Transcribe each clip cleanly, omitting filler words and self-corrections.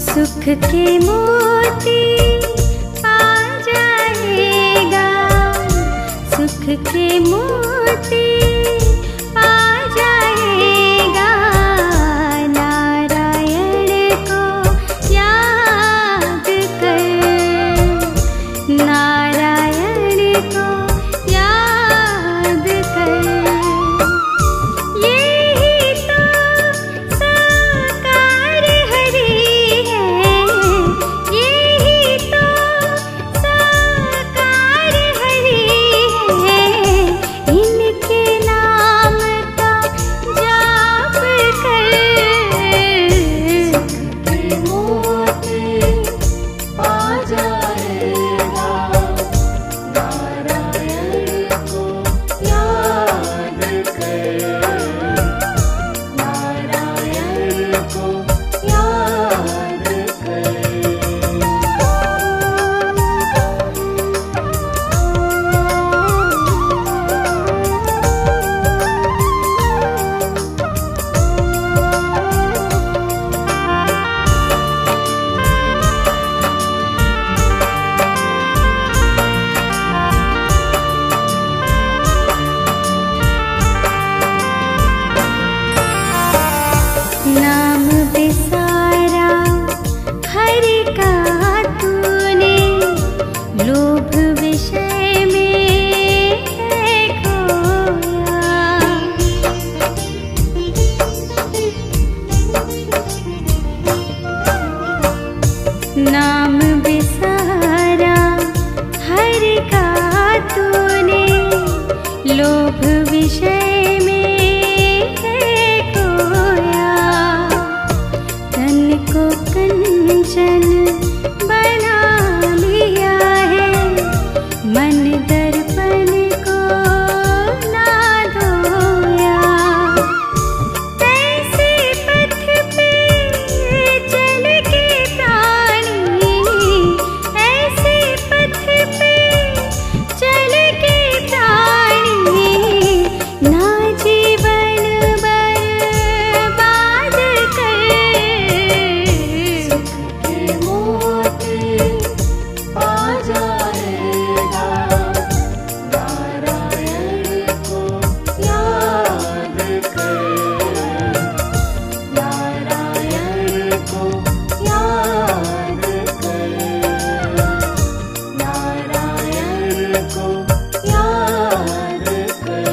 सुख के मोती पा जाएगा, सुख के मोती पा जाएगा। नारायण को याद कर, नारायण को याद कर। यही तो साकार हरि है, यही तो साकार हरि है। इनके नाम का जाप कर, सुख के मोती पा जाएगा। नारायण को याद कर, नारायण को याद कर। नाम बिसारा हरि का तूने, लोभ विषय में है खोया। नाम बिसारा हरि का तूने, लोभ विषय में है खोया। तन को कंचन बना लिया है, मन दर्पण को ना धोया। ऐसे पथ पे चल के प्राणी, ऐसे पथ पे चल के प्राणी, ना जीवन बर्बाद कर। सुख के मोती पा जाएगा। नारायण को याद कर, नारायण को याद कर, नारायण को याद कर।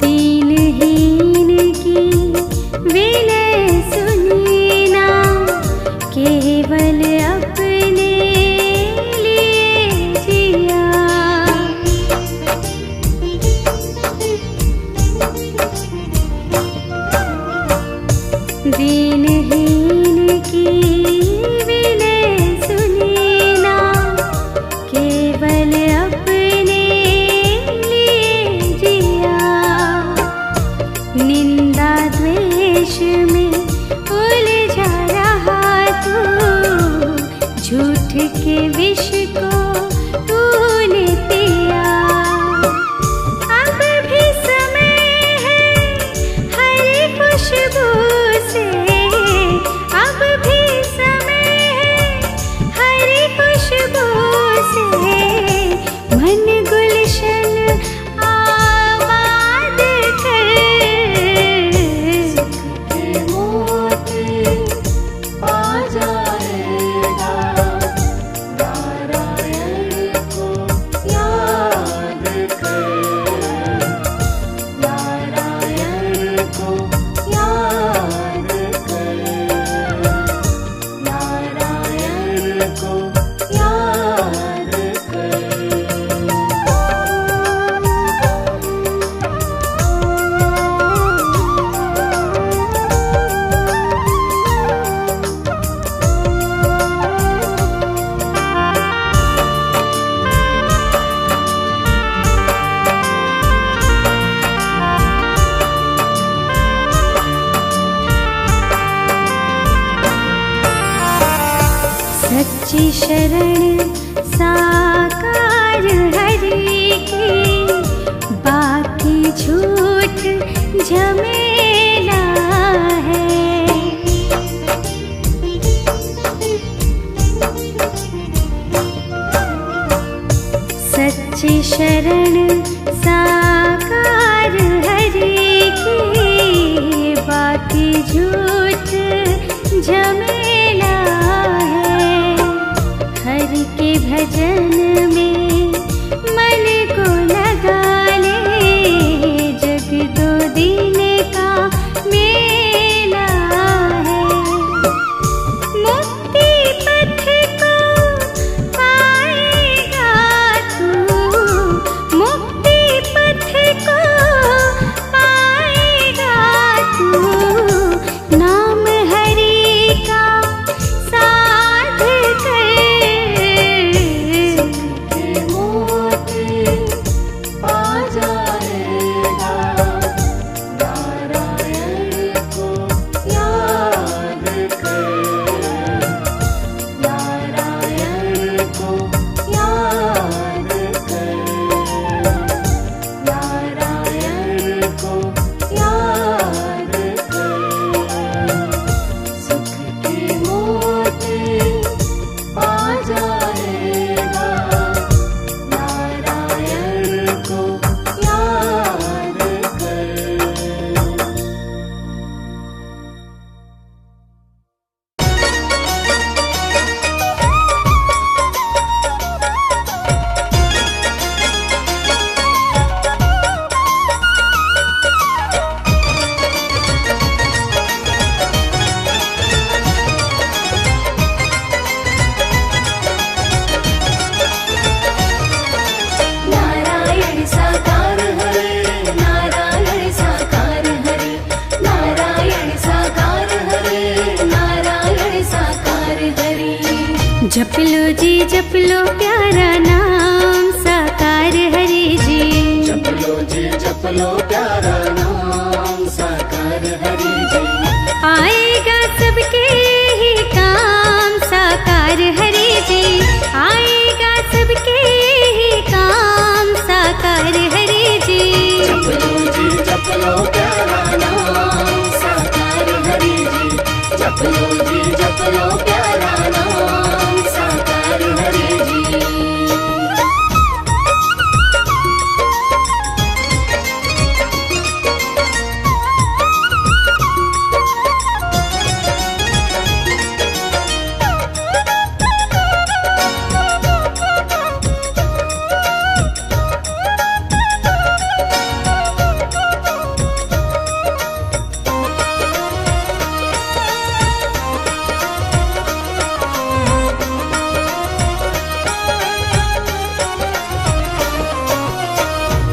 दीनहीन की विनय सुनीना, केवल अपने लिए जिया। दीनहीन की विनय सुनीना, केवल अपने लिए जिया। निंदा द्वेष में उलझा रहा तू, झूठ के विष को तूने पिया। अब भी समय है हरी खुशबू से, अब भी समय है हरी खुशबू से। मन गुलशन आबाद कर, सुख के मोती पा जाएगा। नारायण सच्ची शरण साकार हरि की, बाकी झूठ झमेला है। सच्ची शरण साकार हरि की, बाकी झूठ झमेला है। हरि के भजन में मन को लगा ले, जग दो दिन का मेला है। मुक्ति पथ को पाएगा तू, मुक्ति पथ को पाएगा तू। नाम हरि का साध कर, सुख के मोती पा जाएगा। नारायण को याद कर, नारायण को याद कर, नारायण को याद कर। सुख के मोती पा जाएगा। नारायण को याद कर। नारायण साकार हरे, नारायण साकार हरे, नारायण साकार हरे, नारायण साकार हरे। जप लो जी जप लो प्यारा नाम साकार हरि जी। जप लो जी जप लो प्यारा नाम साकार हरि जी। आएगा सबके ही काम साकार हरि जी, आएगा सबके ही काम साकार हरि जी। जप लो जी जप लो प्यारा नाम साकार हरि जी। जप लो जी जप लो प्यारा नाम साकार हरि जी।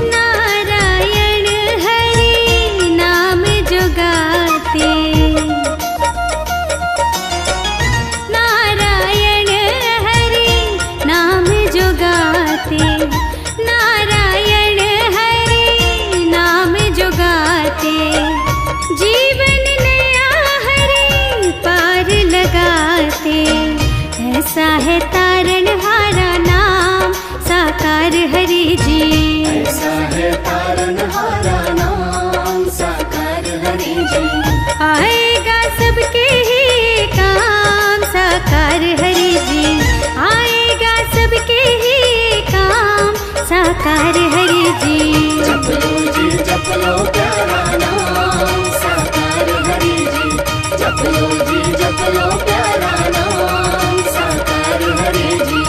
नारायण हरि नाम जो गाते, नारायण हरि नाम जो गाते, नारायण हरि नाम जो गाते। जीवन नया हरि पार लगाते, ऐसा है तारण हारा नाम साकार हरि जी। ऐसा है तारण हारा नाम साकार हरि जी। आएगा सबके ही काम साकार हरि जी, आएगा सबके ही काम साकार हरि जी। जप लो जी जप लो प्यारा नाम साकार हरि जी। जप लो जी जप लो प्यारा नाम साकार हरि जी।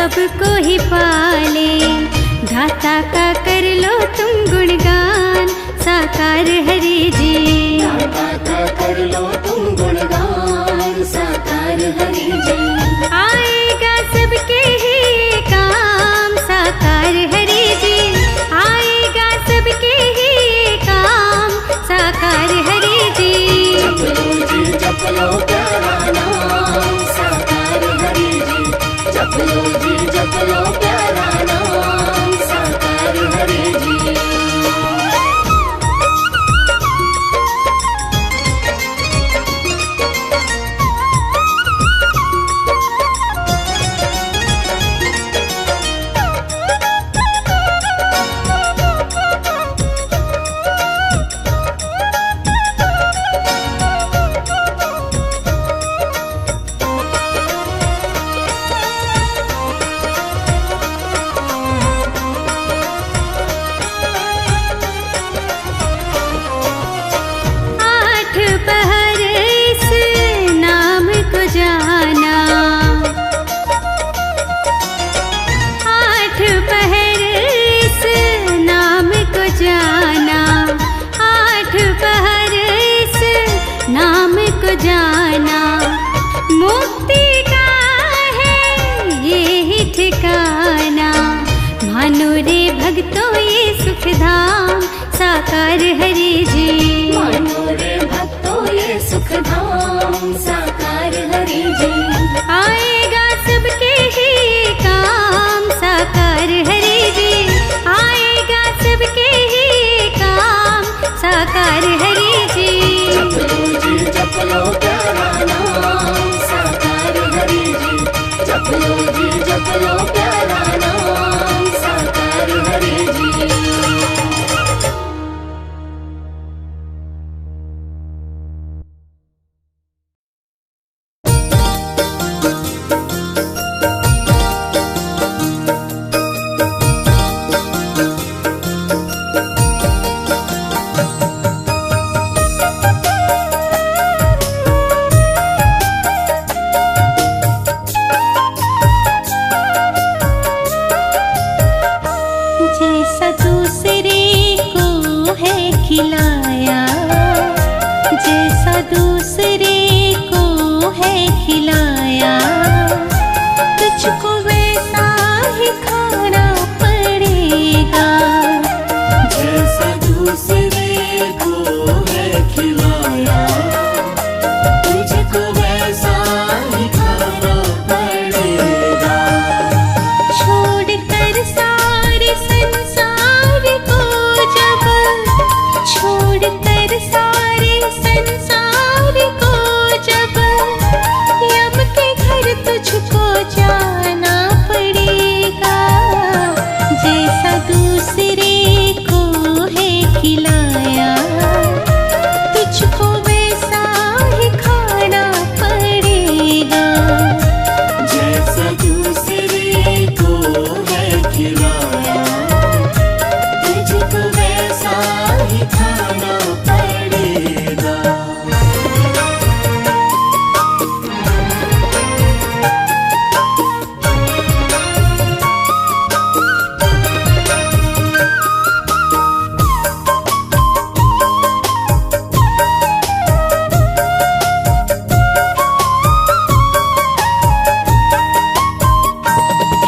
सबको ही पाले। दाता का कर लो तुम गुणगान, साकार हरि जी। दाता का कर लो तुम गुणगान, साकार हरि जी। आएगा सबके ही काम, साकार हरि जी। आएगा सबके ही काम, साकार हरि जी। जप लो जी जप लो प्यारा नाम, साकार हरि जी। जप लो जी जप लो प्यारा नाम, साकार हरि जी। जाना मुक्ति का है ये ही ठिकाना। मानो रे भक्तों ये सुख धाम, साकार हरि जी। मानो रे भक्तों ये सुख धाम, साकार हरि जी। आएगा सबके ही काम, साकार हरि जी। आएगा सबके ही काम, साकार हरि जी। जप लो जी जप लो प्यारा नाम, साकार हरि जी। जप लो जी जप लो प्यारा नाम, साकार हरि जी। जैसा दूसरे को है खिलाया, जैसा दूसरे को है खिलाया, तुझको वैसा ही खाना पड़ेगा। जैसा दूसरे को है खिलाया, तुझको वैसा ही खाना पड़ेगा। छोड़कर सारे संसार को जब, छोड़कर सारे संसार को जब, यम के घर तुझको जाना पड़ेगा। जैसा दूसरे को है खिलाया, तुझको वैसा ही खाना पड़ेगा। जैसा दूसरे को है खिलाया, तुझको वैसा ही खाना पड़ेगा।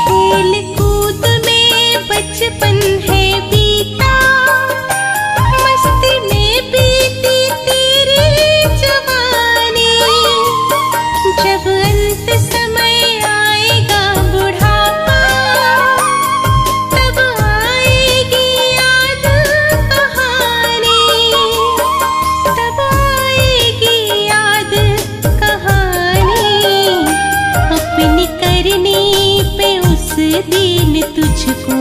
खेल कूद में बचपन है बीता, मस्ती में बीती तेरी जवानी। जब अंत समय आएगा बुढ़ापा, तब आएगी याद कहानी, तब आएगी याद कहानी। अपनी करनी पे उस दिन तुझको